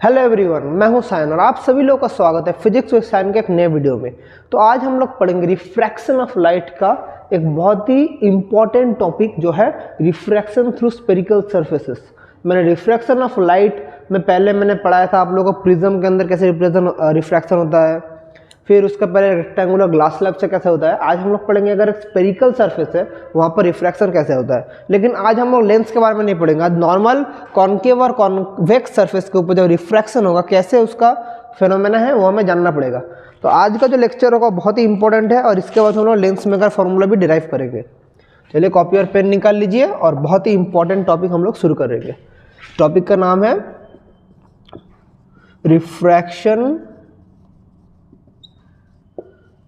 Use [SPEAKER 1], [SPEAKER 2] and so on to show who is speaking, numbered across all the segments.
[SPEAKER 1] Hello everyone, मैं हूं सायन और आप सभी लोगों का स्वागत है फिजिक्स विद सायन के एक नए वीडियो में। तो आज हम लोग पढ़ेंगे रिफ्रैक्शन ऑफ लाइट का एक बहुत ही इंपॉर्टेंट टॉपिक जो है रिफ्रैक्शन थ्रू स्फेरिकल सरफेसेस। मैंने रिफ्रैक्शन ऑफ लाइट में मैंने पढ़ाया था आप लोगों को प्रिज्म के अंदर कैसे रिफ्रैक्शन होता है, फिर उसका पहले रेक्टेंगुलर ग्लास स्लैब से कैसे होता है। आज हम लोग पढ़ेंगे अगर एक स्पेरिकल सरफेस है वहाँ पर रिफ्रैक्शन कैसे होता है। लेकिन आज हम लोग लेंस के बारे में नहीं पढ़ेंगे, आज नॉर्मल कॉन्केव और कॉन्वेक्स सरफेस के ऊपर जो रिफ्रैक्शन होगा कैसे उसका फिनोमेना है वो हमें जानना पड़ेगा। तो आज का जो लेक्चर होगा बहुत ही इंपॉर्टेंट है और इसके बाद हम लोग लेंस मेकर फॉर्मूला भी डिराइव करेंगे। चलिए कॉपी और पेन निकाल लीजिए और बहुत ही इंपॉर्टेंट टॉपिक हम लोग शुरू करेंगे। टॉपिक का नाम है रिफ्रैक्शन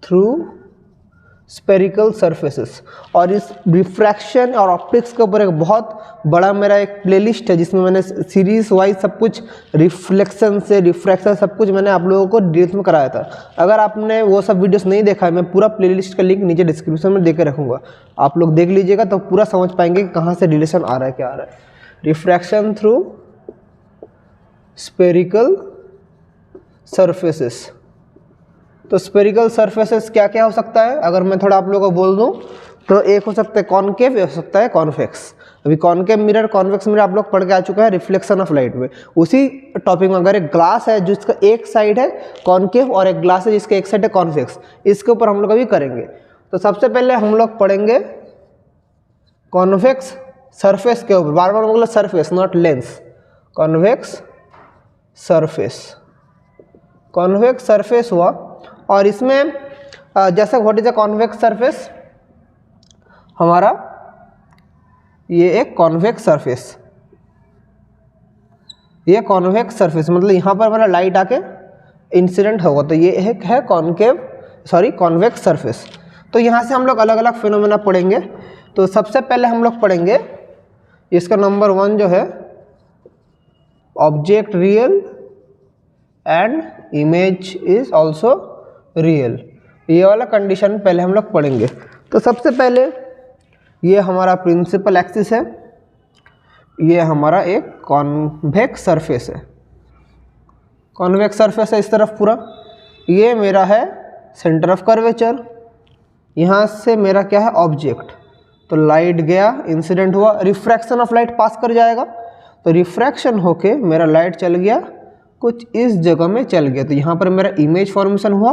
[SPEAKER 1] थ्रू स्पेरिकल सरफेसेस। और इस रिफ्रैक्शन और ऑप्टिक्स के ऊपर एक बहुत बड़ा मेरा एक प्लेलिस्ट है जिसमें मैंने सीरीज वाइज सब कुछ रिफ्लेक्शन से रिफ्रैक्शन सब कुछ मैंने आप लोगों को डिटेल्स में कराया था। अगर आपने वो सब वीडियोस नहीं देखा है, मैं पूरा प्लेलिस्ट का लिंक नीचे डिस्क्रिप्शन में देकर रखूँगा, आप लोग देख लीजिएगा तो पूरा समझ पाएंगे कि कहाँ से रिलेशन आ रहा है, क्या आ रहा है। Refraction through spherical surfaces. तो स्पेरिकल सरफेसेस क्या क्या हो सकता है, अगर मैं थोड़ा आप लोगों को बोल दूं तो एक हो सकता है कॉनकेव, हो सकता है कॉन्वेक्स। अभी कॉनकेव मिरर कॉन्वेक्स मिरर आप लोग पढ़ के आ चुका है रिफ्लेक्शन ऑफ लाइट में। उसी टॉपिक में अगर एक ग्लास है जिसका एक साइड है कॉनकेव और एक ग्लास है जिसका एक साइड है कॉन्वेक्स, इसके ऊपर हम लोग अभी करेंगे। तो सबसे पहले हम लोग पढ़ेंगे कॉन्वेक्स सरफेस के ऊपर, बार बार बोला surface not lens, convex surface. Convex surface हुआ और इसमें जैसा what is a convex surface, हमारा ये एक कॉन्वेक्स सरफेस, ये कॉन्वेक्स सरफेस मतलब यहाँ पर हमारा लाइट आके इंसिडेंट होगा, तो ये एक है कॉन्वेक्स सरफेस। तो यहाँ से हम लोग अलग अलग फिनोमेना पढ़ेंगे। तो सबसे पहले हम लोग पढ़ेंगे इसका नंबर 1 जो है object real and image is also real. ये वाला कंडीशन पहले हम लोग पढ़ेंगे। तो सबसे पहले ये हमारा प्रिंसिपल एक्सिस है, ये हमारा एक कॉन्वेक्स सरफेस है, कॉन्वेक्स सरफेस है इस तरफ पूरा। ये मेरा है सेंटर ऑफ कर्वेचर, यहाँ से मेरा क्या है ऑब्जेक्ट। तो लाइट गया, इंसिडेंट हुआ, रिफ्रैक्शन ऑफ लाइट पास कर जाएगा, तो रिफ्रैक्शन होके मेरा लाइट चल गया कुछ इस जगह में चल गया। तो यहाँ पर मेरा इमेज फॉर्मेशन हुआ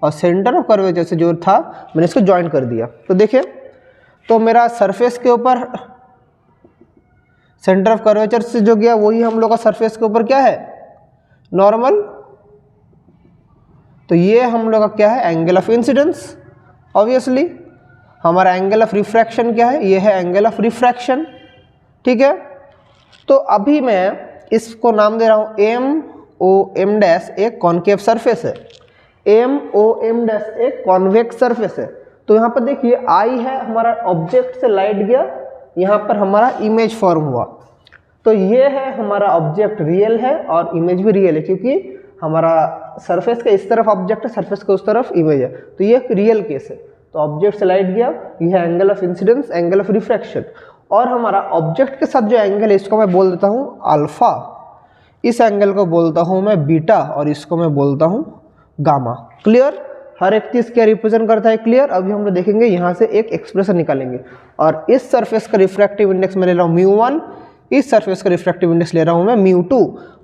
[SPEAKER 1] और सेंटर ऑफ कर्वेचर से जो था मैंने इसको ज्वाइन कर दिया। तो देखिए, तो मेरा सरफेस के ऊपर सेंटर ऑफ कर्वेचर से जो गया वही हम लोग का सरफेस के ऊपर क्या है नॉर्मल। तो ये हम लोग का क्या है एंगल ऑफ इंसिडेंस। ऑब्वियसली हमारा एंगल ऑफ रिफ्रैक्शन क्या है, ये है एंगल ऑफ रिफ्रैक्शन। ठीक है, तो अभी मैं इसको नाम दे रहा हूँ MOM डैश एक कॉन्केव सरफेस है, MOM डैश एक कॉन्वेक्स सरफेस है। तो यहाँ पर देखिए I है हमारा ऑब्जेक्ट से लाइट गया, यहाँ पर हमारा इमेज फॉर्म हुआ। तो ये है हमारा ऑब्जेक्ट रियल है और इमेज भी रियल है, क्योंकि हमारा सरफेस के इस तरफ ऑब्जेक्ट है, सरफेस के उस तरफ इमेज है। तो ये एक रियल केस है। तो ऑब्जेक्ट से लाइट गया, यह है angle of incidence, angle of refraction. और हमारा ऑब्जेक्ट के साथ जो एंगल है इसको मैं बोल देता हूँ अल्फा, इस एंगल को बोलता हूँ मैं बीटा और इसको मैं बोलता हूँ गामा। क्लियर, हर एक चीज़ क्या रिप्रेजेंट करता है क्लियर। अभी हम लोग देखेंगे यहाँ से एक एक्सप्रेशन निकालेंगे। और इस सरफेस का रिफ्रैक्टिव इंडेक्स मैं ले रहा हूँ μ1, इस सरफेस का रिफ्रैक्टिव इंडेक्स ले रहा हूँ मैं μ2।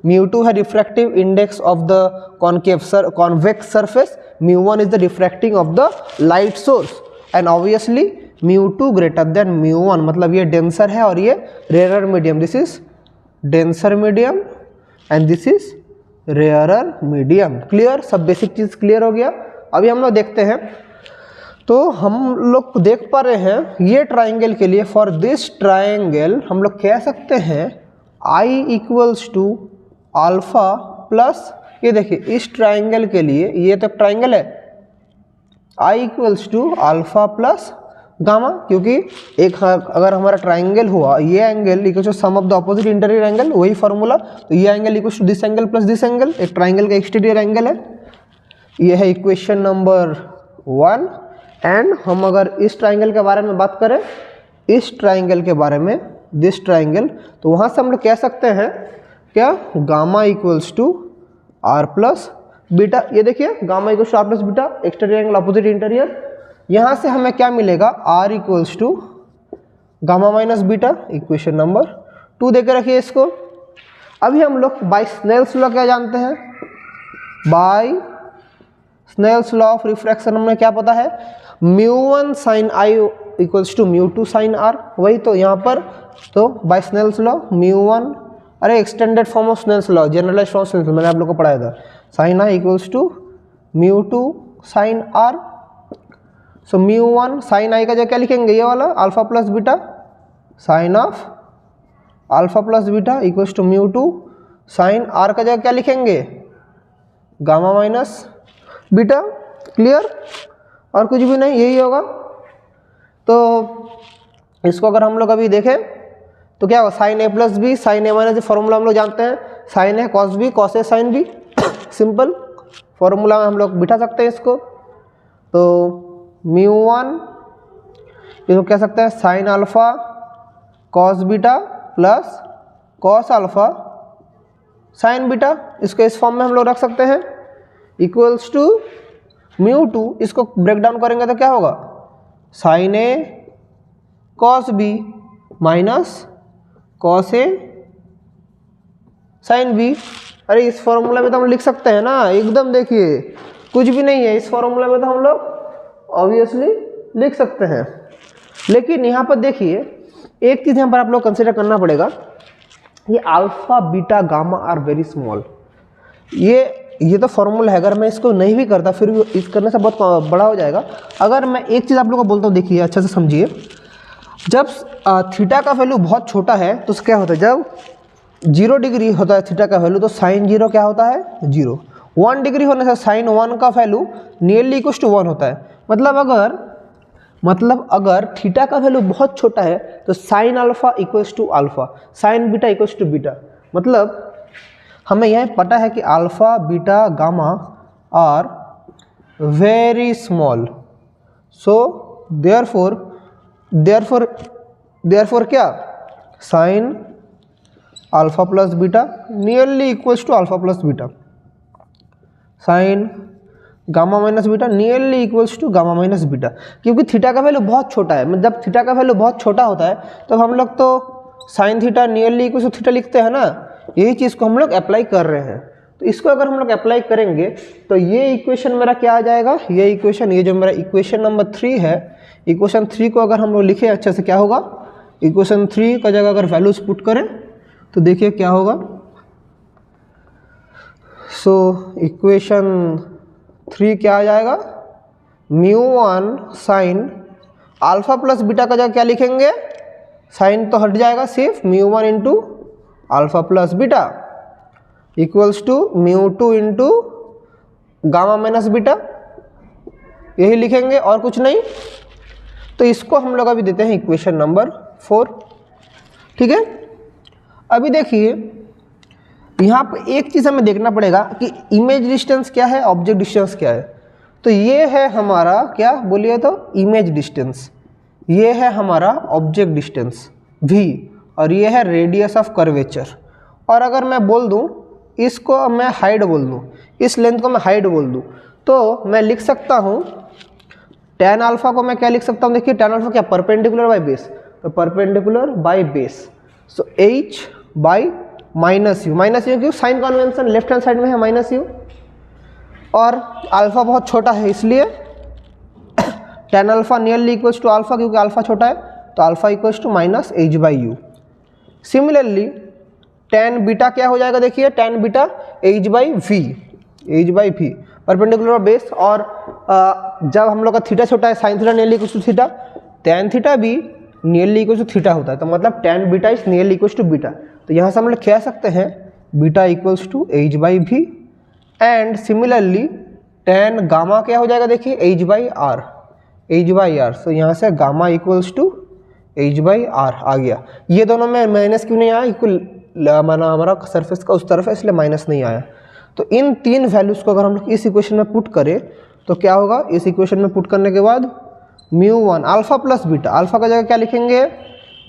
[SPEAKER 1] μ2 है refractive index of the convex surface, μ1 is the refracting of the light source and obviously μ2 greater than μ1, मतलब ये डेंसर है और ये rarer medium. This is denser medium and this is rarer medium. Clear, सब बेसिक चीज़ clear हो गया। अभी हम लोग देखते हैं, तो हम लोग देख पा रहे हैं ये ट्राइंगल के लिए, फॉर दिस ट्राइंगल हम लोग कह सकते हैं I equals to alpha plus, ये देखिए इस ट्राइंगल के लिए ये तो ट्राइंगल है, I equals to alpha plus gamma, क्योंकि एक अगर हमारा ट्राइंगल हुआ ये angle equal to sum of the opposite interior angle, वही फार्मूला। तो ये angle equal to this angle plus this angle, एक ट्राइंगल का एक्सटीरियर एंगल है। ये है इक्वेशन नंबर 1। एंड हम अगर इस ट्राइंगल के बारे में बात करें, इस ट्राइंगल के बारे में, दिस ट्राइंगल, तो वहाँ से हम लोग कह सकते हैं क्या, gamma equals to R plus beta. ये देखिए gamma equals to R plus beta, exterior angle opposite interior. यहाँ से हमें क्या मिलेगा, R equals to gamma minus beta, equation number 2 देके रखिए इसको। अभी हम लोग बाय स्नेल्स लॉ क्या जानते हैं, by Snell's law of refraction हमें क्या पता है, μ1 sin I equals to μ2 sin R। वही तो यहाँ पर तो बाय स्नेल्स लॉ μ1, अरे extended form of Snell's law, generalised form of Snell's law मैंने आप लोग को पढ़ाया था, sin I equals to μ2 sin R। So μ1 sin I का जगह क्या लिखेंगे, ये वाला alpha plus beta sine of alpha plus beta equals to μ2 sine R का जगह क्या लिखेंगे, गामा माइनस बीटा। क्लियर, और कुछ भी नहीं, यही होगा। तो इसको अगर हम लोग अभी देखें तो क्या होगा, साइन ए प्लस बी साइन ए माइनस, फॉर्मूला हम लोग जानते हैं, sign A cos B cos A sine B, simple formula में हम लोग बिठा सकते हैं इसको। तो μ1 इसको कह सकते हैं sine alpha cos beta plus cos alpha sine beta, इसको इस फॉर्म में हम लोग रख सकते हैं, इक्वल्स टू μ2, इसको ब्रेक डाउन करेंगे तो क्या होगा, sign A cos B minus cos A sine B. अरे इस फॉर्मूला में तो हम लिख सकते हैं ना, एकदम देखिए कुछ भी नहीं है, इस फॉर्मूला में तो हम लोग ऑब्वियसली लिख सकते हैं। लेकिन यहाँ पर देखिए एक चीज़ यहाँ पर आप लोग कंसिडर करना पड़ेगा, ये alpha beta gamma are very small, ये तो फॉर्मूला है, अगर मैं इसको नहीं भी करता फिर भी इस करने से बहुत बड़ा हो जाएगा। अगर मैं एक चीज़ आप लोगों को बोलता हूँ, देखिए अच्छे से समझिए, जब थीटा का वैल्यू बहुत छोटा है तो क्या होता है, जब 0 डिग्री होता है थीटा का वैल्यू तो साइन 0 क्या होता है, 0। 1 डिग्री होने से साइन 1 का वैल्यू नियरली इक्वल टू 1 होता है। मतलब अगर थीटा का वैल्यू बहुत छोटा है तो sine alpha equals to alpha, sine beta equals to beta. मतलब हमें यह पता है कि alpha beta gamma are very small, so therefore क्या, sine alpha plus beta nearly equals to alpha plus beta, sine gamma minus beta nearly equals to gamma minus beta. क्योंकि theta का value बहुत छोटा है, जब थीटा का value बहुत छोटा होता है तब हम लोग तो sine theta nearly equals to theta लिखते हैं ना, यही चीज़ को हम लोग अप्लाई कर रहे हैं। तो इसको अगर हम लोग अप्लाई करेंगे तो ये इक्वेशन मेरा क्या आ जाएगा, ये इक्वेशन, ये जो मेरा इक्वेशन नंबर 3 है, इक्वेशन 3 को अगर हम लोग लिखें अच्छे से क्या होगा, इक्वेशन 3 का जगह अगर वैल्यूज पुट करें तो देखिए क्या होगा। सो इक्वेशन 3 क्या आ जाएगा, μ1 साइन अल्फा प्लस बीटा का जगह क्या लिखेंगे, साइन तो हट जाएगा, सिर्फ μ1 into alpha plus beta equals to μ2 into gamma minus beta, यही लिखेंगे और कुछ नहीं। तो इसको हम लोग अभी देते हैं इक्वेशन नंबर 4, ठीक है। अभी देखिए यहाँ पर एक चीज़ हमें देखना पड़ेगा कि इमेज डिस्टेंस क्या है, ऑब्जेक्ट डिस्टेंस क्या है। तो ये है हमारा क्या बोलिए तो इमेज डिस्टेंस, ये है हमारा ऑब्जेक्ट डिस्टेंस v, और ये है रेडियस ऑफ कर्वेचर। और अगर मैं बोल दूँ इसको, मैं हाइट बोल दूँ, इस लेंथ को मैं हाइट बोल दूँ, तो मैं लिख सकता हूँ tan अल्फा को मैं क्या लिख सकता हूँ, देखिए tan अल्फा क्या, परपेंडिकुलर बाय बेस, तो perpendicular by base, so h by minus U क्यों, sign convention left hand side में है माइनस यू, और अल्फा बहुत छोटा है इसलिए tan alpha nearly equals to alpha, क्योंकि अल्फा छोटा है तो alpha equals to minus h by u. Similarly tan beta क्या हो जाएगा, देखिए tan beta h by v perpendicular base, और जब हम लोग का थीटा छोटा है sine theta nearly equals to theta, tan theta भी नियरली इक्वल्स टू थीटा होता है, तो मतलब tan beta is nearly equals to beta. तो यहाँ से हम लोग कह सकते हैं beta equals to h by v, and similarly tan gamma क्या हो जाएगा, देखिए h बाई आर, सो यहाँ से gamma equals to h by R आ गया। ये दोनों में माइनस क्यों नहीं आया, इक्वल माना हमारा सरफेस का उस तरफ है इसलिए माइनस नहीं आया। तो इन 3 वैल्यूज़ को अगर हम लोग इस इक्वेशन में पुट करें तो क्या होगा, इस इक्वेशन में पुट करने के बाद μ1 अल्फा प्लस बीटा, अल्फा का जगह क्या लिखेंगे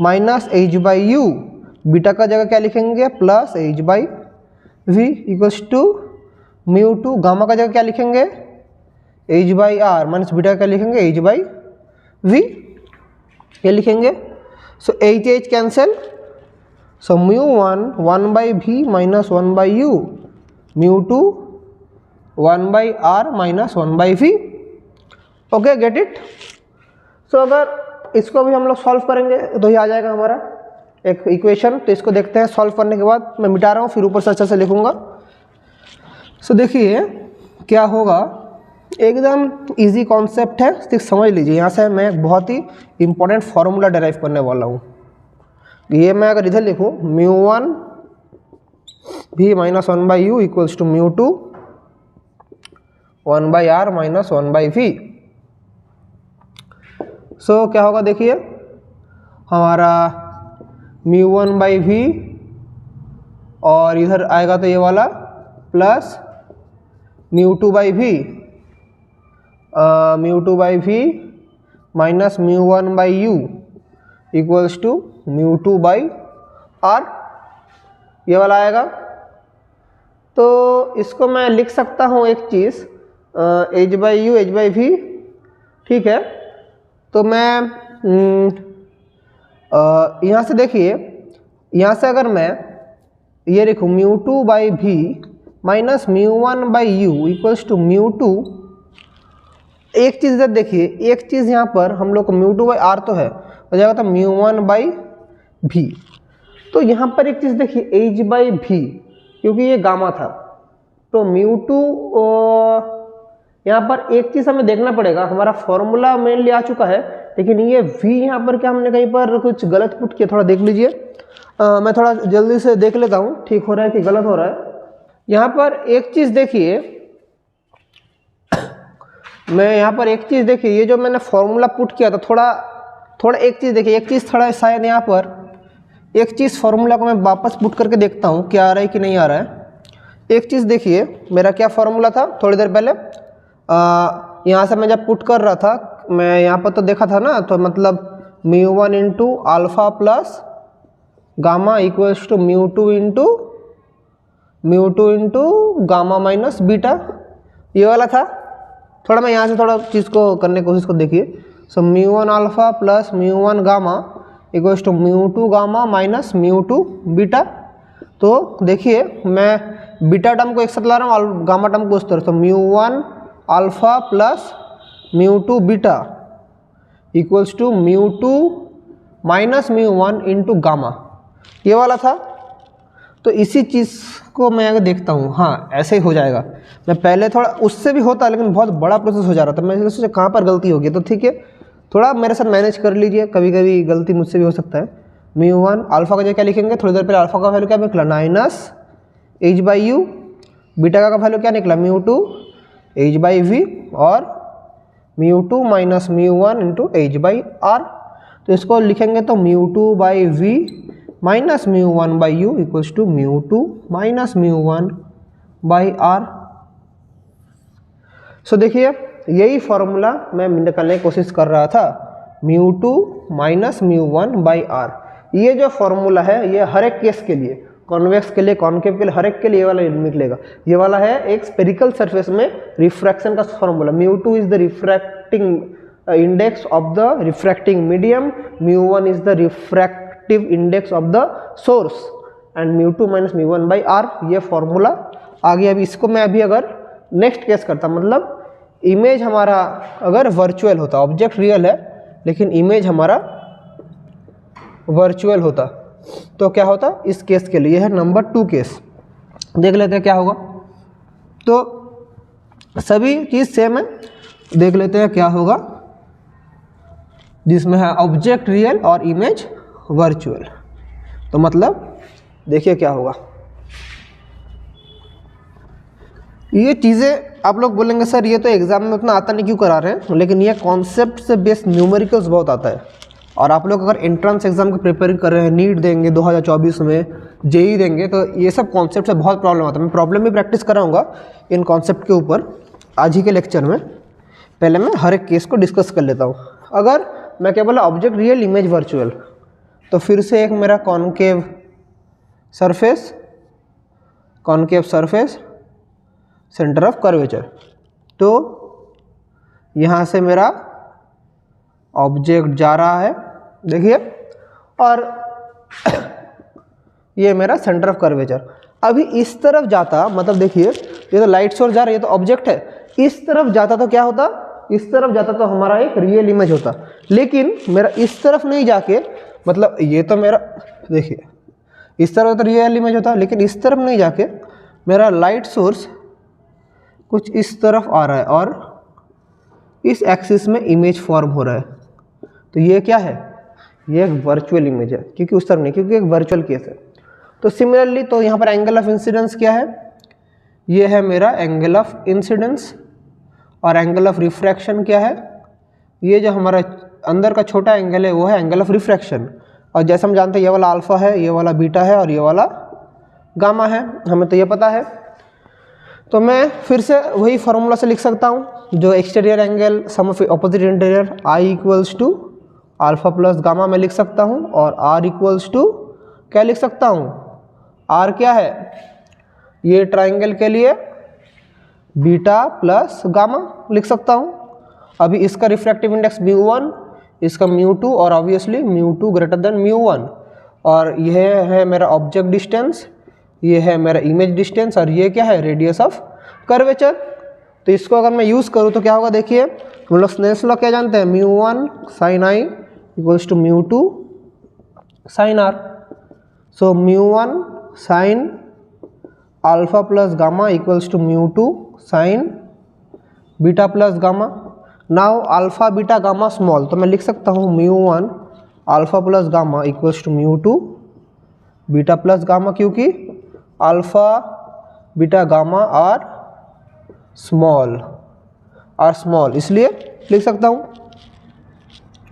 [SPEAKER 1] minus h by U, beta का जगह क्या लिखेंगे plus H by V equals to mu two, gamma का जगह क्या लिखेंगे H by R minus beta का क्या लिखेंगे एच बाई वी, ये लिखेंगे। So H H cancel, so mu one 1 by we minus 1 by U, mu two 1 by R minus 1 by V. Okay, get it. So अगर इसको भी हम लोग सॉल्व करेंगे तो ये आ जाएगा हमारा एक इक्वेशन। तो इसको देखते हैं सॉल्व करने के बाद, मैं मिटा रहा हूँ फिर ऊपर से अच्छे से लिखूंगा। सो देखिए क्या होगा, एकदम इजी कॉन्सेप्ट है, सिर्फ समझ लीजिए। यहाँ से मैं एक बहुत ही इंपॉर्टेंट फार्मूला डेराइव करने वाला हूँ। ये मैं अगर इधर लिखूँ म्यू वन भी minus 1 by you equals to mu two 1 by R minus 1 by V. So क्या होगा देखिए, हमारा म्यू वन बाई वी और इधर आएगा तो ये वाला plus mu two by v, mu two by we minus mu one by you equals to mu two by r, ये वाला आएगा। तो इसको मैं लिख सकता हूँ एक चीज़ H by U H by V, ठीक है। तो मैं यहाँ से देखिए, यहाँ से अगर मैं ये लिखूँ mu two by we minus mu one by you equals to mu two, एक चीज़ इधर देखिए, एक चीज़ यहाँ पर हम लोग को म्यू टू बाई आर तो है, हो जाएगा तो म्यू वन बाई वी। तो यहाँ पर एक चीज़ देखिए एच बाई वी, क्योंकि ये गामा था तो म्यू टू, यहाँ पर एक चीज़ हमें देखना पड़ेगा, हमारा फॉर्मूला मेनली आ चुका है लेकिन ये v यहाँ पर क्या हमने कहीं पर कुछ गलत पुट किया, थोड़ा देख लीजिए। मैं थोड़ा जल्दी से देख लेता हूँ ठीक हो रहा है कि गलत हो रहा है। यहाँ पर एक चीज़ देखिए, मैं यहाँ पर एक चीज़ देखिए, ये जो मैंने फॉर्मूला पुट किया था थोड़ा एक चीज़ देखिए, एक चीज़ थोड़ा शायद यहाँ पर एक चीज़ फॉर्मूला को मैं वापस पुट करके देखता हूँ क्या आ रहा है कि नहीं आ रहा है। एक चीज़ देखिए, मेरा क्या फॉर्मूला था थोड़ी देर पहले, यहाँ से मैं जब पुट कर रहा था, मैं यहाँ पर तो देखा था ना, तो मतलब mu one into alpha plus gamma equals to mu two into gamma minus beta, ये वाला था। थोड़ा मैं यहाँ से थोड़ा चीज़ को करने की कोशिश को देखिए। So mu one alpha plus mu one gamma equals to mu two gamma minus mu two beta. तो देखिए मैं बीटा टर्म को एक साथ ला रहा हूँ और गामा टर्म को उस तरह, तो mu one alpha plus mu two beta equals to mu two minus mu one into gamma, ये वाला था। तो इसी चीज़ को मैं अगर देखता हूँ, हाँ ऐसे ही हो जाएगा। मैं पहले थोड़ा उससे भी होता लेकिन बहुत बड़ा प्रोसेस हो जा रहा था, मैं सोचा कहाँ पर गलती होगी, तो ठीक है थोड़ा मेरे साथ मैनेज कर लीजिए, कभी कभी गलती मुझसे भी हो सकता है। म्यू वन अल्फ़ा का जगह क्या लिखेंगे, थोड़ी देर पहले अल्फ़ा का वैल्यू क्या निकला minus H by U, beta का वैल्यू क्या निकला mu two H by we और mu two minus mu one into H by R. तो इसको लिखेंगे तो mu two by we minus mu one by you equals to mu two minus mu one by R. So देखिए यही formula मैं निकालने की कोशिश कर रहा था, mu two minus mu one by r. ये जो फॉर्मूला है ये हर एक केस के लिए, कॉन्वेक्स के लिए, कॉन्केव के लिए, हर एक के लिए ये वाला निकलेगा। ये वाला है एक स्पेरिकल सरफेस में रिफ्रैक्शन का formula. Mu two is the refracting index of the refracting medium, mu one is the refractive index of the source and mu two minus mu one by r, ये formula आ गया। अभी इसको मैं अभी अगर नेक्स्ट केस करता, मतलब इमेज हमारा अगर वर्चुअल होता, ऑब्जेक्ट रियल है लेकिन इमेज हमारा वर्चुअल होता, तो क्या होता इस केस के लिए। यह है नंबर 2 केस, देख लेते हैं क्या होगा। तो सभी चीज़ सेम है, देख लेते हैं क्या होगा जिसमें है ऑब्जेक्ट रियल और इमेज वर्चुअल। तो मतलब देखिए क्या होगा। ये चीज़ें आप लोग बोलेंगे सर ये तो एग्जाम में उतना आता नहीं क्यों करा रहे हैं, लेकिन ये कॉन्सेप्ट से बेस्ड न्यूमेरिकल्स बहुत आता है। और आप लोग अगर एंट्रेंस एग्जाम की प्रिपेयरिंग कर रहे हैं, नीट देंगे 2024 में, जेई देंगे, तो ये सब कॉन्सेप्ट से बहुत प्रॉब्लम आता है। मैं प्रॉब्लम भी प्रैक्टिस कराऊंगा इन कॉन्सेप्ट के ऊपर आज ही के लेक्चर में। पहले मैं हर एक केस को डिस्कस कर लेता हूँ। अगर मैं क्या बोला ऑब्जेक्ट रियल इमेज वर्चुअल, तो फिर से एक मेरा concave surface, concave surface, centre of curvature. तो यहाँ से मेरा ऑब्जेक्ट जा रहा है, देखिए, और ये मेरा सेंटर ऑफ कर्वेचर। अभी इस तरफ जाता, मतलब देखिए ये तो लाइट सोर्स जा रहा है, ये तो ऑब्जेक्ट है, इस तरफ जाता तो क्या होता, इस तरफ जाता तो हमारा एक रियल इमेज होता। लेकिन मेरा इस तरफ नहीं जाके, मतलब ये तो मेरा, देखिए इस तरफ तो रियल इमेज होता, लेकिन इस तरफ नहीं जाके मेरा लाइट सोर्स कुछ इस तरफ आ रहा है और इस एक्सिस में इमेज फॉर्म हो रहा है। तो ये क्या है, ये एक वर्चुअल इमेज है, क्योंकि उस तरफ नहीं, क्योंकि एक वर्चुअल केस है। तो सिमिलरली, तो यहाँ पर एंगल ऑफ इंसिडेंस क्या है, ये है मेरा एंगल ऑफ इंसिडेंस, और एंगल ऑफ रिफ्रैक्शन क्या है, ये जो हमारा अंदर का छोटा एंगल है वो है एंगल ऑफ रिफ्रैक्शन। और जैसे हम जानते हैं ये वाला अल्फा है, ये वाला बीटा है और ये वाला गामा है, हमें तो ये पता है। तो मैं फिर से वही फार्मूला से लिख सकता हूँ, जो exterior angle sum of opposite interior i equals to alpha plus gamma में लिख सकता हूँ, और आर इक्वल्स टू क्या लिख सकता हूँ, आर क्या है, ये ट्राइंगल के लिए बीटा प्लस गामा लिख सकता हूँ। अभी इसका रिफ्रैक्टिव इंडेक्स μ1, इसका μ2, और ऑब्वियसली μ2 ग्रेटर देन μ1, और यह है मेरा ऑब्जेक्ट डिस्टेंस, ये है मेरा इमेज डिस्टेंस, और ये क्या है, रेडियस ऑफ कर्वेचर। तो इसको अगर मैं यूज़ करूँ तो क्या होगा, देखिए हम लोग स्नेल्स लॉ क्या जानते हैं, μ1 sin i equals to μ2 sin r। So μ1 sin alpha plus gamma equals to μ2 sin beta plus gamma. Now alpha beta gamma small, तो मैं लिख सकता हूँ μ1 alpha plus gamma equals to μ2 beta plus gamma, क्योंकि alpha beta gamma are small, इसलिए लिख सकता हूँ।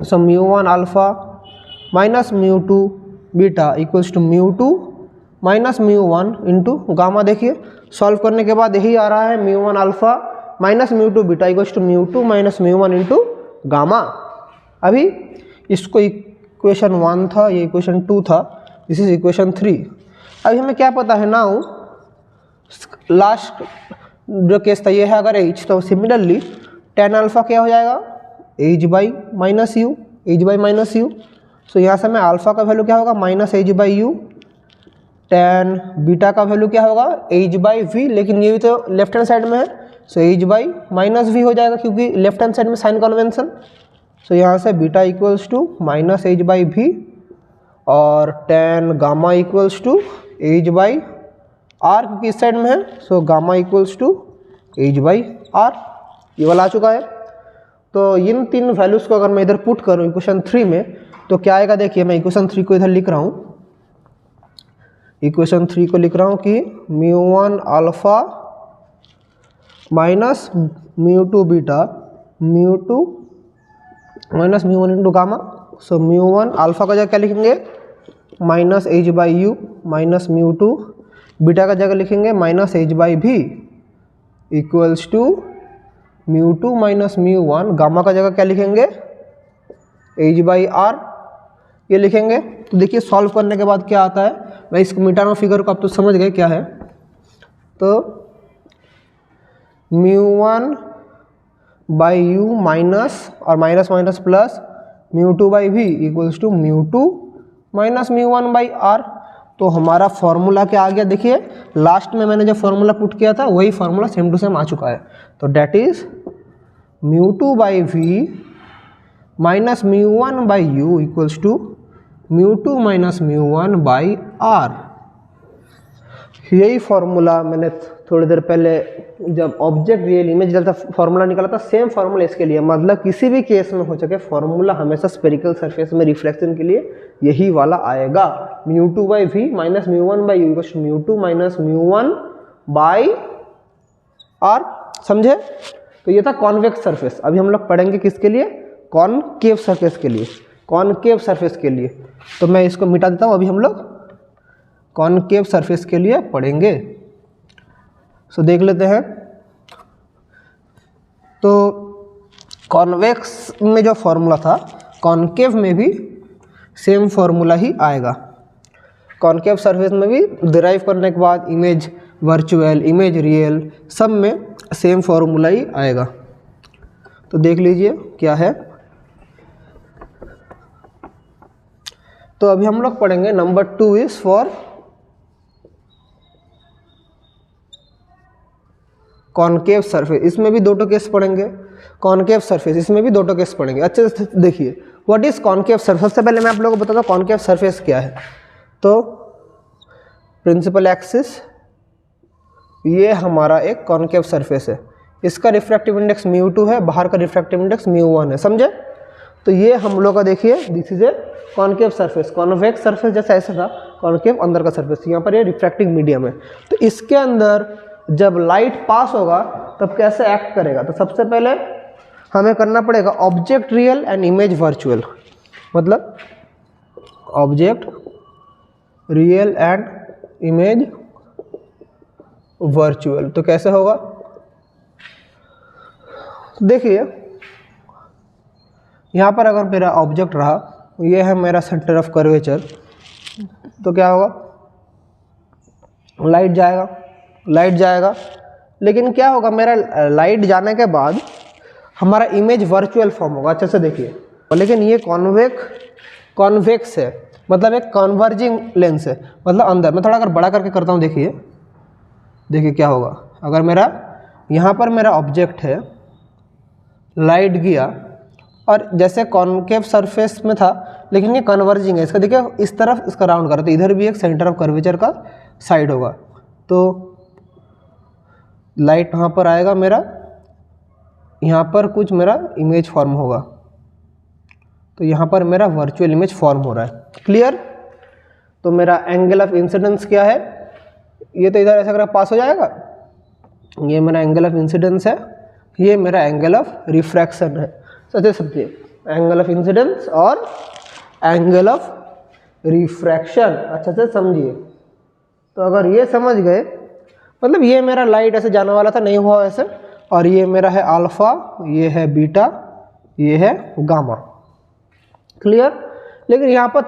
[SPEAKER 1] So μ1 alpha minus μ2 beta equals to μ2 minus μ1 into gamma. देखिए सॉल्व करने के बाद यही आ रहा है, μ1 alpha minus μ2 beta equals to μ2 minus μ1 into gamma. अभी इसको इक्वेशन 1 था, ये इक्वेशन 2 था, दिस इज इक्वेशन 3। अभी हमें क्या पता है, नाउ लास्ट जो केस था ये है अगर h, तो सिमिलरली tan अल्फा क्या हो जाएगा, h बाई माइनस यू। सो यहाँ से मैं अल्फा का वैल्यू क्या होगा, minus h by you, tan beta का वैल्यू क्या होगा, h बाई वी, लेकिन ये भी तो लेफ्ट हैंड साइड में है, so h by minus v हो जाएगा, क्योंकि लेफ्ट हैंड साइड में साइन कन्वेंशन। सो यहाँ से beta equals to minus h by we, और tan gamma equals to h by r, क्योंकि इस साइड में है, so gamma equals to h by r, ये वाला आ चुका है। तो इन तीन वैल्यूज़ को अगर मैं इधर पुट करूँ इक्वेशन 3 में, तो क्या आएगा, देखिए मैं इक्वेशन 3 को इधर लिख रहा हूँ, इक्वेशन 3 को लिख रहा हूँ कि μ1 alpha minus μ2 beta, μ2 minus μ1 into gamma. So μ1 alpha का जगह क्या लिखेंगे, minus h by U, minus μ2 beta का जगह लिखेंगे minus h by V, equals to μ2 minus μ1, gamma का जगह क्या लिखेंगे, h बाई आर, ये लिखेंगे। तो देखिए सॉल्व करने के बाद क्या आता है, मैं इसको मिटा रहा हूँ फिगर को, आप तो समझ गए क्या है। तो μ1 बाई यू माइनस और minus minus plus μ2 by V equals to μ2 minus μ1 by R. तो हमारा फॉर्मूला क्या आ गया, देखिए लास्ट में मैंने जो फॉर्मूला पुट किया था वही फॉर्मूला सेम टू सेम आ चुका है। तो that is μ2 by we minus μ1 by you equals to μ2 minus μ1 by R. यही फॉर्मूला मैंने थोड़ी देर पहले जब ऑब्जेक्ट रियल इमेज जैसा फॉर्मूला निकाला था, सेम फॉर्मूला इसके लिए, मतलब किसी भी केस में हो सके फॉर्मूला हमेशा स्फेरिकल सरफेस में रिफ्लेक्शन के लिए यही वाला आएगा, μ2 by we minus μ1 by you equals to μ2 minus μ1 by R, समझे। तो ये था कॉन्वेक्स सरफेस। अभी हम लोग पढ़ेंगे किसके लिए, कॉनकेव सरफेस के लिए, कॉनकेव सरफेस के लिए। तो मैं इसको मिटा देता हूँ, अभी हम लोग कॉनकेव सरफेस के लिए पढ़ेंगे। सो देख लेते हैं। तो कॉन्वेक्स में जो फॉर्मूला था, कॉनकेव में भी सेम फॉर्मूला ही आएगा। कॉनकेव सरफेस में भी डिराइव करने के बाद इमेज वर्चुअल, इमेज रियल, सब में सेम फॉर्मूला ही आएगा। तो देख लीजिए क्या है। तो अभी हम लोग पढ़ेंगे number 2 is for concave surface. इसमें भी 2 केस पढ़ेंगे। कॉनकेव सरफेस इसमें भी 2 केस पढ़ेंगे। अच्छे से देखिए व्हाट इज कॉनकेव सरफेस। सबसे पहले मैं आप लोगों को बताता हूँ कॉनकेव सरफेस क्या है। तो प्रिंसिपल एक्सिस ये हमारा एक कॉनकेव सरफेस है। इसका रिफ्रैक्टिव इंडेक्स μ2 है, बाहर का रिफ्रैक्टिव इंडेक्स μ1 है, समझे। तो ये हम लोग का देखिए this is a concave surface. Convex surface जैसा ऐसा था, कॉनकेव अंदर का सरफेस, यहाँ पर ये रिफ्रैक्टिंग मीडियम है। तो इसके अंदर जब लाइट पास होगा तब कैसे एक्ट करेगा। तो सबसे पहले हमें करना पड़ेगा object real and image virtual, मतलब object real and image virtual. तो कैसे होगा देखिए, यहाँ पर अगर मेरा ऑब्जेक्ट रहा, ये है मेरा सेंटर ऑफ कर्वेचर, तो क्या होगा, लाइट जाएगा, लेकिन क्या होगा, मेरा लाइट जाने के बाद हमारा इमेज वर्चुअल फॉर्म होगा। अच्छे से देखिए, लेकिन ये कॉन्वेक्स है, मतलब एक कन्वर्जिंग लेंस है, मतलब अंदर। मैं थोड़ा अगर बड़ा करके करता हूँ, देखिए क्या होगा। अगर मेरा यहाँ पर मेरा ऑब्जेक्ट है, लाइट गया और जैसे कॉनकेव सरफेस में था, लेकिन ये कन्वर्जिंग है। इसका देखिए इस तरफ इसका राउंड करा, तो इधर भी एक सेंटर ऑफ कर्वेचर का साइड होगा। तो लाइट वहाँ पर आएगा, मेरा यहाँ पर कुछ मेरा इमेज फॉर्म होगा। तो यहाँ पर मेरा वर्चुअल इमेज फॉर्म हो रहा है। क्लियर। तो मेरा एंगल ऑफ इंसिडेंस क्या है, ये तो इधर ऐसा कर पास हो जाएगा, ये मेरा एंगल ऑफ इंसिडेंस है, ये मेरा एंगल ऑफ रिफ्रैक्शन है। सच्चे समझिए, एंगल ऑफ इंसिडेंस और एंगल ऑफ रिफ्रैक्शन अच्छे से समझिए। तो अगर ये समझ गए, मतलब ये मेरा लाइट ऐसे जाने वाला था, नहीं हुआ ऐसे, और ये मेरा है अल्फा, ये है बीटा, ये है गामा। क्लियर। लेकिन यहाँ पर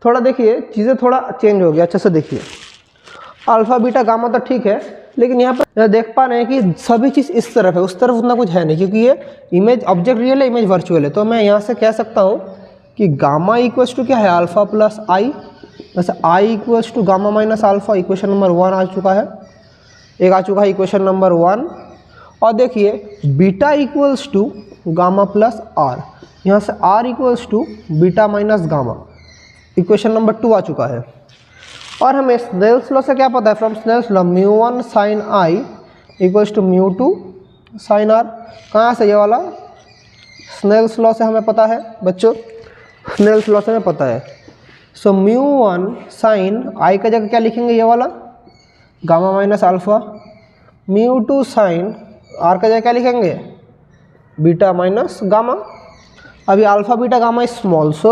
[SPEAKER 1] थोड़ा देखिए चीज़ें थोड़ा चेंज हो गया। अच्छे से देखिए, अल्फा बीटा गामा तो ठीक है, लेकिन यहाँ पर देख पा रहे हैं कि सभी चीज़ इस तरफ है, उस तरफ उतना कुछ है नहीं, क्योंकि ये इमेज ऑब्जेक्ट रियल है, इमेज वर्चुअल है। तो मैं यहाँ से कह सकता हूँ कि गामा इक्वल्स टू क्या है, अल्फा प्लस आई, वैसे I equals to gamma minus alpha. Equation number 1 आ चुका है, एक आ चुका है इक्वेशन नंबर 1। और देखिए beta equals to gamma plus r, यहाँ से r equals to beta minus gamma, equation number 2 आ चुका है। और हमें स्नेल्स लॉ से क्या पता है, from Snell's law μ1 sine I equals to μ2 sine R. कहाँ से, ये वाला स्नेल्स लॉ से हमें पता है बच्चों, स्नेल्स लॉ से हमें पता है। सो μ1 साइन आई का जगह क्या लिखेंगे, ये वाला gamma minus alpha, μ2 sine R का जगह क्या लिखेंगे, बीटा माइनस गामा। अभी alpha beta gamma is small, so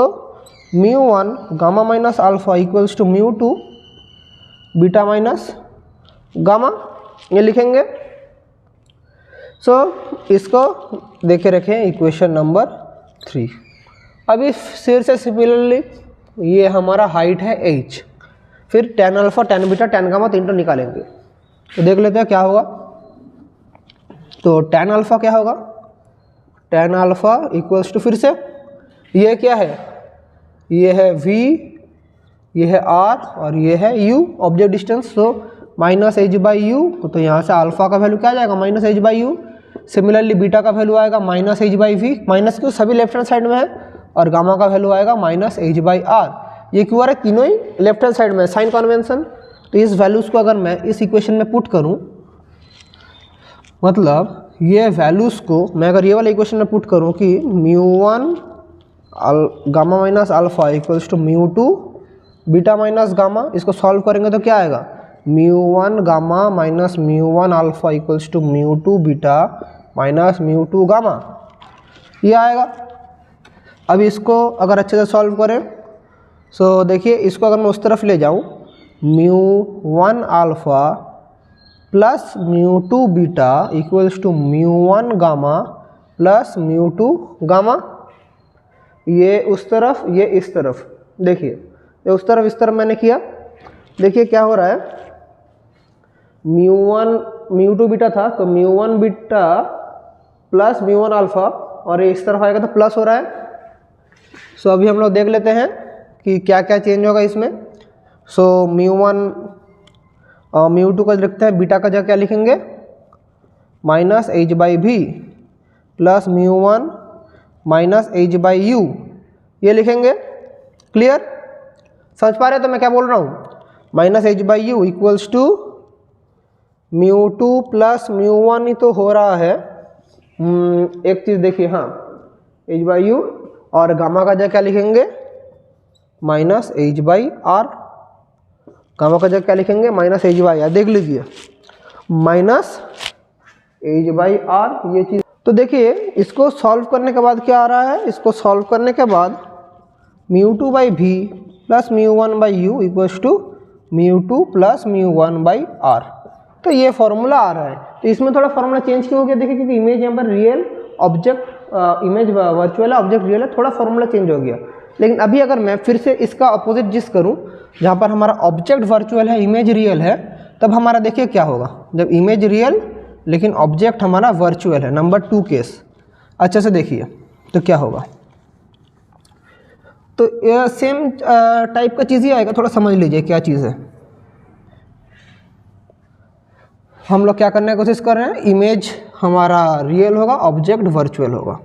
[SPEAKER 1] μ1 gamma minus alpha equals to μ2 beta minus gamma, ये लिखेंगे। सो इसको देखे रखें इक्वेशन नंबर 3। अभी फिर से सिमिलरली ये हमारा हाइट है h, फिर tan alpha tan beta tan gamma तीनों निकालेंगे। तो देख लेते हैं क्या होगा। तो tan अल्फा क्या होगा, tan अल्फा इक्वल्स टू, फिर से ये क्या है, ये है v, ये है r और ये है u, ऑब्जेक्ट डिस्टेंस। तो माइनस एच बाई यू, तो यहाँ से अल्फा का वैल्यू क्या आ जाएगा, minus H by u. Similarly beta का वैल्यू आएगा minus H by we, minus क्यों, सभी लेफ्ट हैंड साइड में है। और गामा का वैल्यू आएगा माइनस एच बाई आर। ये क्यों आ रहा है, तीनों ही लेफ्ट हैंड साइड में, साइन कन्वेंशन। तो इस वैल्यूज़ को अगर मैं इस इक्वेशन में पुट करूँ, मतलब ये वैल्यूज़ को मैं अगर ये वाले इक्वेशन में पुट करूँ कि μ1 gamma minus alpha equals to μ2 beta minus gamma, इसको सॉल्व करेंगे तो क्या आएगा, μ1 gamma minus μ1 alpha equals to μ2 beta minus μ2 gamma, ये आएगा। अब इसको अगर अच्छे से सॉल्व करें, सो देखिए इसको अगर मैं उस तरफ ले जाऊं, μ1 alpha plus μ2 beta equals to μ1 gamma plus μ2 gamma, ये उस तरफ ये इस तरफ। देखिए ये उस तरफ इस तरफ मैंने किया, देखिए क्या हो रहा है, μ1 μ2 बीटा था तो μ1 बीटा प्लस μ1 अल्फा, और ये इस तरफ आएगा तो प्लस हो रहा है। सो अभी हम लोग देख लेते हैं कि क्या क्या चेंज होगा इसमें। सो μ1 μ2 का लिखते हैं, बीटा का जगह क्या लिखेंगे, माइनस एच बाई भी plus μ1 minus H by U, ये लिखेंगे। क्लियर, समझ पा रहे हैं तो मैं क्या बोल रहा हूँ, minus H by you equals to μ2 plus μ1 ही तो हो रहा है। एक चीज़ देखिए, हाँ एच बाई यू, और गामा का जगह क्या लिखेंगे, minus H by R, gamma का जगह क्या लिखेंगे, माइनस एच बाई आर। देख लीजिए माइनस एच बाई आर, ये चीज़। तो देखिए इसको सॉल्व करने के बाद क्या आ रहा है, इसको सॉल्व करने के बाद μ2 बाई भी plus μ1 by you equals to μ2 plus μ1 by R. तो ये फॉर्मूला आ रहा है। तो इसमें थोड़ा फॉर्मूला चेंज क्यों हो गया, देखिए क्योंकि इमेज यहाँ पर रियल ऑब्जेक्ट, इमेज वर्चुअल है, ऑब्जेक्ट रियल है, थोड़ा फॉर्मूला चेंज हो गया। लेकिन अभी अगर मैं फिर से इसका अपोजिट जिस करूँ, जहाँ पर हमारा ऑब्जेक्ट वर्चुअल है, इमेज रियल है, तब हमारा देखिए क्या होगा, जब इमेज रियल लेकिन ऑब्जेक्ट हमारा वर्चुअल है, नंबर 2 केस। अच्छे से देखिए तो क्या होगा, तो ये सेम टाइप का चीज़ ही आएगा, थोड़ा समझ लीजिए क्या चीज़ है। हम लोग क्या करने की कोशिश कर रहे हैं, इमेज हमारा रियल होगा, ऑब्जेक्ट वर्चुअल होगा।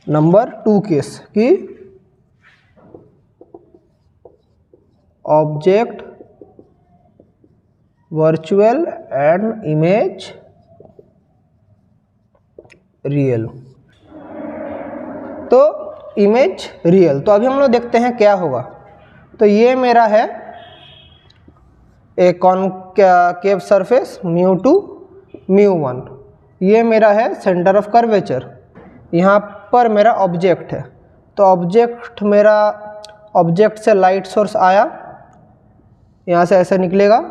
[SPEAKER 1] नंबर 2 केस कि object virtual and image real, तो इमेज रियल। तो अभी हम लोग देखते हैं क्या होगा। तो ये मेरा है एक कॉनकेव सरफेस μ2 μ1, ये मेरा है सेंटर ऑफ कर्वेचर, यहाँ पर मेरा ऑब्जेक्ट है। तो ऑब्जेक्ट मेरा, ऑब्जेक्ट से लाइट सोर्स आया, यहाँ से ऐसे निकलेगा,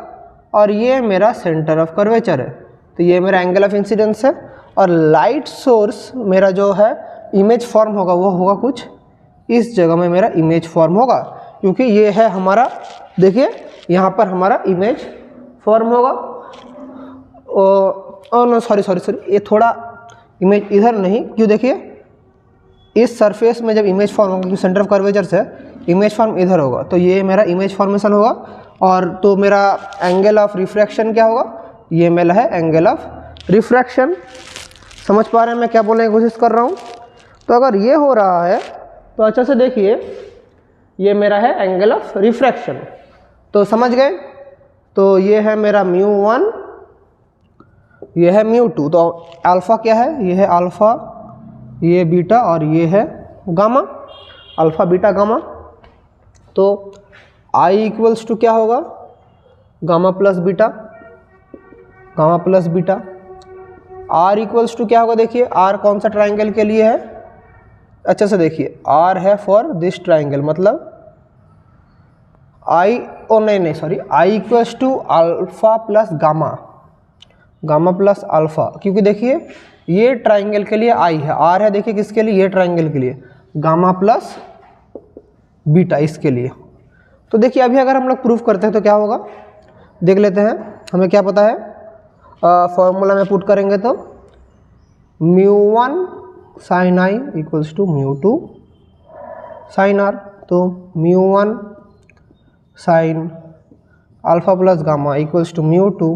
[SPEAKER 1] और ये मेरा सेंटर ऑफ कर्वेचर है। तो ये मेरा एंगल ऑफ इंसिडेंस है, और लाइट सोर्स मेरा जो है इमेज फॉर्म होगा, वो होगा कुछ इस जगह में मेरा इमेज फॉर्म होगा, क्योंकि ये है हमारा, देखिए यहाँ पर हमारा इमेज फॉर्म होगा। नो सॉरी, ये थोड़ा इमेज इधर नहीं, क्यों, देखिए इस सरफेस में जब इमेज फॉर्म होगा, क्योंकि सेंटर ऑफ कर्वेचर से इमेज फॉर्म इधर होगा, तो ये मेरा इमेज फॉर्मेशन होगा। और तो मेरा एंगल ऑफ रिफ्रैक्शन क्या होगा, ये मेरा है एंगल ऑफ रिफ्रैक्शन। समझ पा रहे हैं मैं क्या बोलने की कोशिश कर रहा हूँ। तो अगर ये हो रहा है तो अच्छा से देखिए, ये मेरा है एंगल ऑफ रिफ्रैक्शन, तो समझ गए। तो ये है मेरा μ1, ये है μ2, तो अल्फ़ा क्या है, ये है अल्फ़ा, ये बीटा, और ये है गामा, अल्फ़ा बीटा गामा। तो I इक्वल्स टू क्या होगा, gamma plus beta, gamma plus beta. R equals to क्या होगा, देखिए R कौन सा ट्राइंगल के लिए है, अच्छा से देखिए R है फॉर दिस ट्राइंगल, मतलब I equals to alpha plus gamma, gamma plus alpha, क्योंकि देखिए ये ट्राइंगल के लिए I है, R है देखिए किसके लिए, ये ट्राइंगल के लिए, गामा प्लस बीटा इसके लिए। तो देखिए अभी अगर हम लोग प्रूफ करते हैं तो क्या होगा, देख लेते हैं। हमें क्या पता है, फॉर्मूला में पुट करेंगे तो μ1 sin I equals to μ2 sin R। तो μ1 sin alpha plus gamma equals to μ2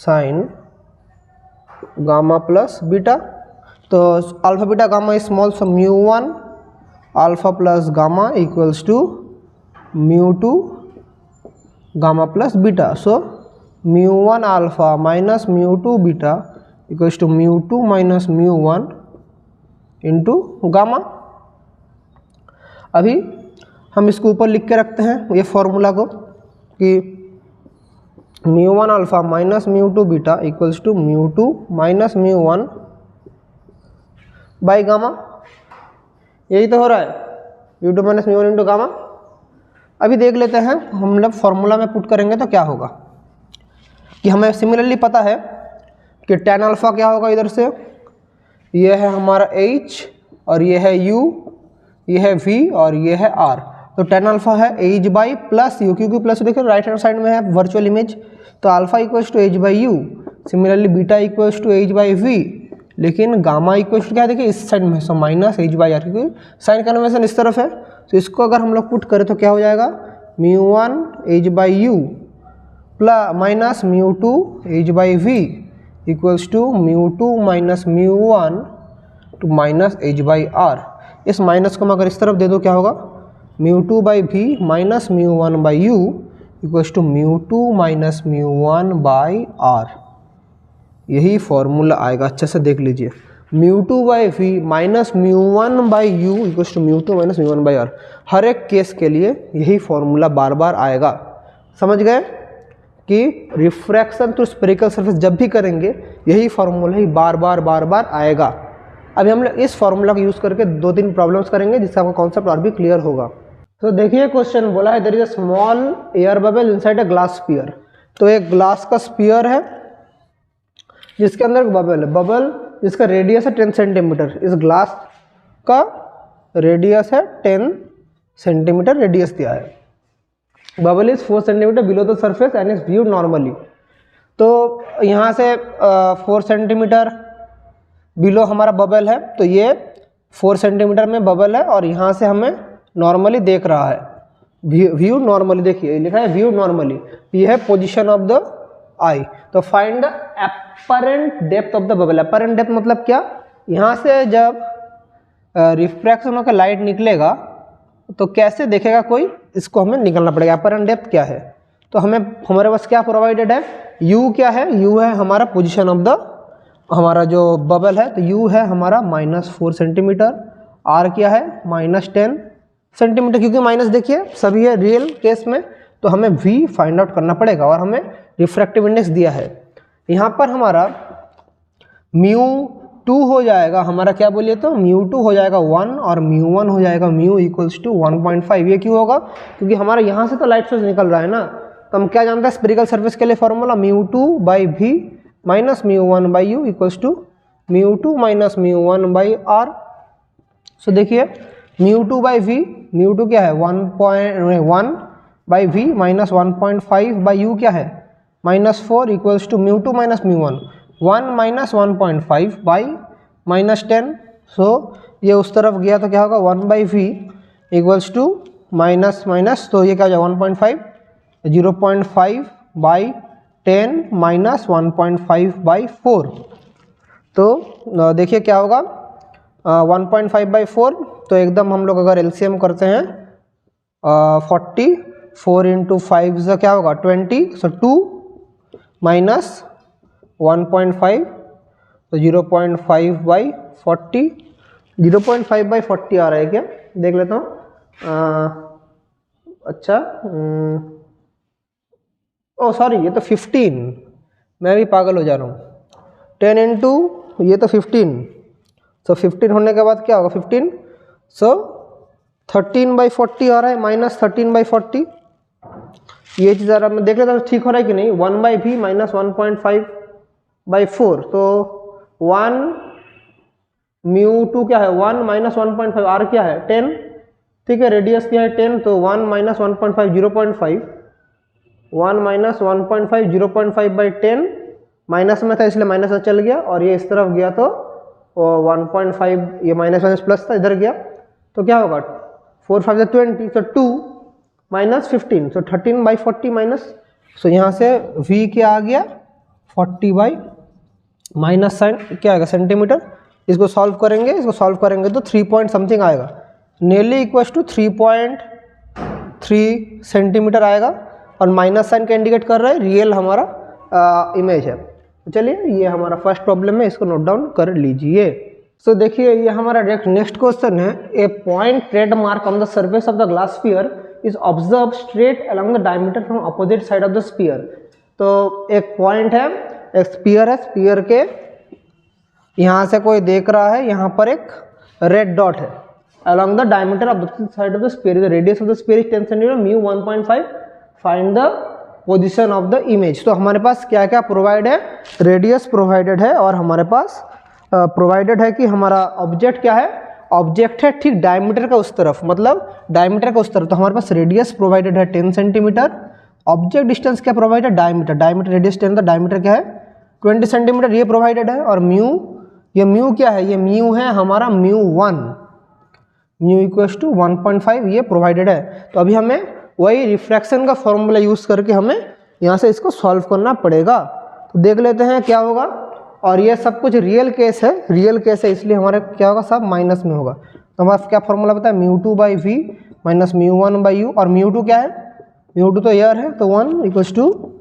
[SPEAKER 1] sin gamma plus beta. तो alpha beta gamma small, so μ1 alpha plus gamma equals to μ2 gamma plus beta. So μ1 alpha minus μ2 beta equals to μ2 minus μ1 into gamma. अभी हम इसको ऊपर लिख के रखते हैं ये फॉर्मूला को, कि μ1 alpha minus μ2 beta equals to μ2 minus μ1 by gamma. यही तो हो रहा है, μ2 माइनस μ1 इंटू गामा। अभी देख लेते हैं हम लोग फॉर्मूला में पुट करेंगे तो क्या होगा, कि हमें सिमिलरली पता है कि tan अल्फ़ा क्या होगा, इधर से ये है हमारा H और ये है U, ये है v और ये है r। तो tan अल्फा है एच बाई प्लस यू, क्योंकि प्लस देखिए राइट हैंड साइड में है वर्चुअल इमेज, तो alpha equals to H by u. Similarly beta equals to H by v, लेकिन गामा इक्वल्स टू क्या है देखिए इस साइड में, so minus H by r, क्योंकि साइन कन्वेंशन इस तरफ है। तो इसको अगर हम लोग पुट करें तो क्या हो जाएगा, μ1 H by U plus minus μ2 H by V equals to μ2 minus μ1 to minus H by R. इस माइनस को मैं अगर इस तरफ दे दो क्या होगा, μ2 by we minus μ1 by you equals to μ2 minus μ1 by R. यही फॉर्मूला आएगा, अच्छे से देख लीजिए, μ2 by we minus μ1 by you equals to μ2 minus μ1 by R. हर एक केस के लिए यही फॉर्मूला बार बार आएगा। समझ गए कि रिफ्रैक्शन थ्रू स्फेरिकल सरफेस जब भी करेंगे यही फॉर्मूला ही बार बार आएगा। अभी हम लोग इस फॉर्मूला का यूज़ करके 2-3 प्रॉब्लम्स करेंगे जिससे आपका कॉन्सेप्ट और भी क्लियर होगा। तो देखिए क्वेश्चन बोला है there is a small air bubble inside a glass sphere. तो एक ग्लास का स्फीयर है जिसके अंदर बबल है, बबल जिसका रेडियस है 10 सेंटीमीटर। इस ग्लास का रेडियस है 10 सेंटीमीटर रेडियस दिया है। Bubble is 4 centimetre below the surface and is viewed normally. तो यहाँ से 4 सेंटीमीटर बिलो हमारा बबल है, तो ये 4 सेंटीमीटर में बबल है और यहाँ से हमें नॉर्मली देख रहा है, व्यू नॉर्मली, देखिए लिखा है व्यू नॉर्मली। ये है पोजीशन ऑफ द आई। तो find the apparent depth of the bubble. Apparent depth मतलब क्या, यहाँ से जब रिफ्रैक्शन होकर लाइट निकलेगा तो कैसे देखेगा कोई, इसको हमें निकालना पड़ेगा। एपरेंट डेप्थ क्या है, तो हमें हमारे पास क्या प्रोवाइडेड है, u क्या है, u है हमारा पोजीशन ऑफ द हमारा जो बबल है, तो u है हमारा -4 सेंटीमीटर, r क्या है -10 सेंटीमीटर, क्योंकि माइनस देखिए सभी है रियल केस में, तो हमें v फाइंड आउट करना पड़ेगा और हमें रिफ्रैक्टिव इंडेक्स दिया है। यहाँ पर हमारा μ2 हो जाएगा हमारा, क्या बोलिए तो μ2 हो जाएगा 1 और μ1 हो जाएगा μ इक्वल्स टू 1.5। ये क्यों होगा, क्योंकि हमारा यहाँ से तो लाइट सोर्स निकल रहा है ना, तो हम क्या जानते हैं स्फेरिकल सरफेस के लिए formula μ2 by we minus μ1 by you equals to μ2 minus μ1 by R. So देखिए μ2 बाई वी, μ2 क्या है 1 by we minus 1.5 by U क्या है -4 equals to μ2 minus μ1 1 minus 1.5 by -10। So ये उस तरफ गया तो क्या होगा 1 by V equals to minus minus, तो ये क्या हो जाएगा 1.5, 0.5 बाई 10 माइनस 1.5 बाई 4। तो देखिए क्या होगा 1.5 बाई 4, तो एकदम हम लोग अगर एलसीएम करते हैं 44 इंटू 5 से क्या होगा 20, सो 2 माइनस 1.5, तो 0.5 बाई 40, 0.5 बाई 40 आ रहा है क्या, देख लेता हूँ। अच्छा ओ सॉरी, ये तो 15, मैं भी पागल हो जा रहा हूँ। 10 इंटू ये तो 15, सो 15 होने के बाद क्या होगा 15, सो 13 बाई 40 आ रहा है, माइनस 13 बाई 40। ये चीज़ ज़रा मैं देख लेता हूँ ठीक हो रहा है कि नहीं। 1 बाई वी माइनस 1.5 बाई 4, तो 1 μ2 क्या है 1 माइनस 1.5, आर क्या है 10, ठीक है, रेडियस क्या है 10, तो 1 माइनस 1.5 0.5, 1 माइनस 1.5 0.5 बाई 10, माइनस में था इसलिए माइनस चल गया, और ये इस तरफ गया तो 1.5, ये माइनस माइनस प्लस था इधर गया, तो क्या होगा 4 5 20, तो 2 माइनस 15, तो 13 बाई 40 माइनस, सो यहाँ से v क्या आ गया 40 बाई माइनस साइन क्या आएगा सेंटीमीटर। इसको सॉल्व करेंगे तो 3 पॉइंट समथिंग आएगा, नियरली इक्वल्स टू 3.3 सेंटीमीटर आएगा, और माइनस साइन का इंडिकेट कर रहा है रियल हमारा इमेज है। तो चलिए ये हमारा फर्स्ट प्रॉब्लम है, इसको नोट डाउन कर लीजिए। सो देखिए ये हमारा नेक्स्ट क्वेश्चन है, a point trade mark on the surface of the glass sphere is observe fret along the diameter from opposite side of the sphere. तो एक पॉइंट है, एक स्फीयर है, स्फीयर के यहाँ से कोई देख रहा है, यहाँ पर एक रेड डॉट है along the diameter of the side of the sphere, the radius of the sphere is 10 cm, mu 1.5, find the position of the image। तो हमारे पास क्या क्या प्रोवाइड है, रेडियस प्रोवाइडेड है, और हमारे पास प्रोवाइडेड है कि हमारा ऑब्जेक्ट क्या है ऑब्जेक्ट है ठीक डायमीटर का उस तरफ, मतलब डायमीटर का उस तरफ, तो हमारे पास रेडियस प्रोवाइडेड है 10 सेंटीमीटर, ऑब्जेक्ट डिस्टेंस क्या प्रोवाइडेड है, डायमीटर, डायमीटर रेडियस 10 था, डायमीटर क्या है 20 सेंटीमीटर, ये प्रोवाइडेड है। और म्यू, ये म्यू क्या है, ये म्यू है हमारा म्यू1, म्यू इक्वल्स टू 1.5, ये प्रोवाइडेड है। तो अभी हमें वही रिफ्रैक्शन का फॉर्मूला यूज़ करके हमें यहाँ से इसको सॉल्व करना पड़ेगा। तो देख लेते हैं क्या होगा। और ये सब कुछ रियल केस है, रियल केस है, इसलिए हमारे क्या होगा, सब माइनस में होगा। तो हमारा क्या फॉर्मूला बताया, μ2/v माइनस μ1/u, और μ2 क्या है, μ2 तो एयर है, तो 1 इक्वल्स टू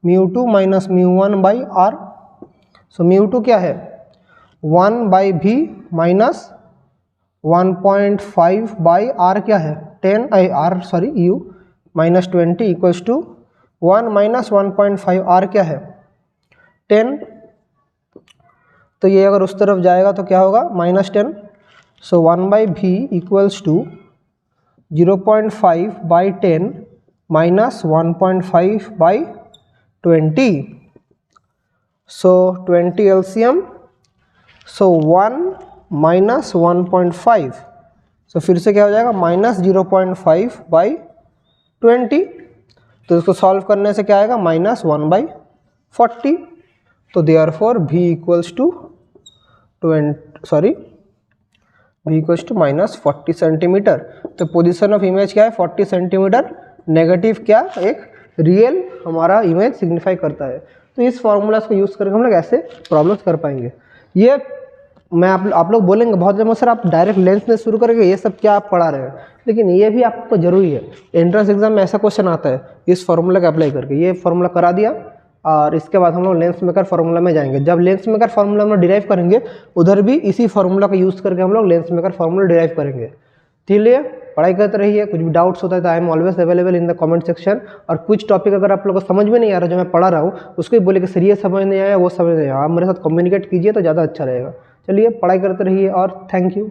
[SPEAKER 1] μ2 माइनस μ1/r। सो μ2 क्या है 1/v माइनस 1.5/r क्या है 10 r sorry u minus 20 equals to 1 minus 1.5r क्या है 10। तो ये अगर उस तरफ जाएगा तो क्या होगा -10। So 1/v equals to 0.5/10 minus 1.5/20। So 20 LCM, so 1 minus 1.5, so फिर से क्या हो जाएगा -0.5/20। तो इसको सॉल्व करने से क्या आएगा -1/40। तो therefore v equals to -40 centimetre. तो पोजीशन ऑफ इमेज क्या है 40 सेंटीमीटर, नेगेटिव क्या एक रियल हमारा इमेज सिग्निफाई करता है। तो इस फॉर्मूलाज को यूज़ करके हम लोग ऐसे प्रॉब्लम्स कर पाएंगे। ये मैं आप लोग बोलेंगे बहुत जब सर आप डायरेक्ट लेंस से शुरू करेंगे, ये सब क्या आप पढ़ा रहे हैं, लेकिन ये भी आपको जरूरी है। एंट्रेंस एग्जाम में ऐसा क्वेश्चन आता है इस फॉर्मूला का अप्लाई करके, ये फॉर्मूला करा दिया और इसके बाद हम लोग लेंस मेकर फार्मूला में जाएंगे। जब लेंस मेकर फार्मूला में डिराइव करेंगे उधर भी इसी फार्मूला का यूज़ करके हम लोग लेंस मेकर फार्मूला डिराइव करेंगे। इसलिए पढ़ाई करते रहिए, कुछ भी डाउट्स होता है तो I am always available in the comment section. और कुछ टॉपिक अगर आप लोगों को समझ में नहीं आ रहा जो मैं पढ़ा रहा हूँ उसको भी बोले कि सर ये समझ नहीं आया वो समझ नहीं आया, आप मेरे साथ कम्युनिकेट कीजिए तो ज़्यादा अच्छा रहेगा। चलिए पढ़ाई करते रहिए और थैंक यू।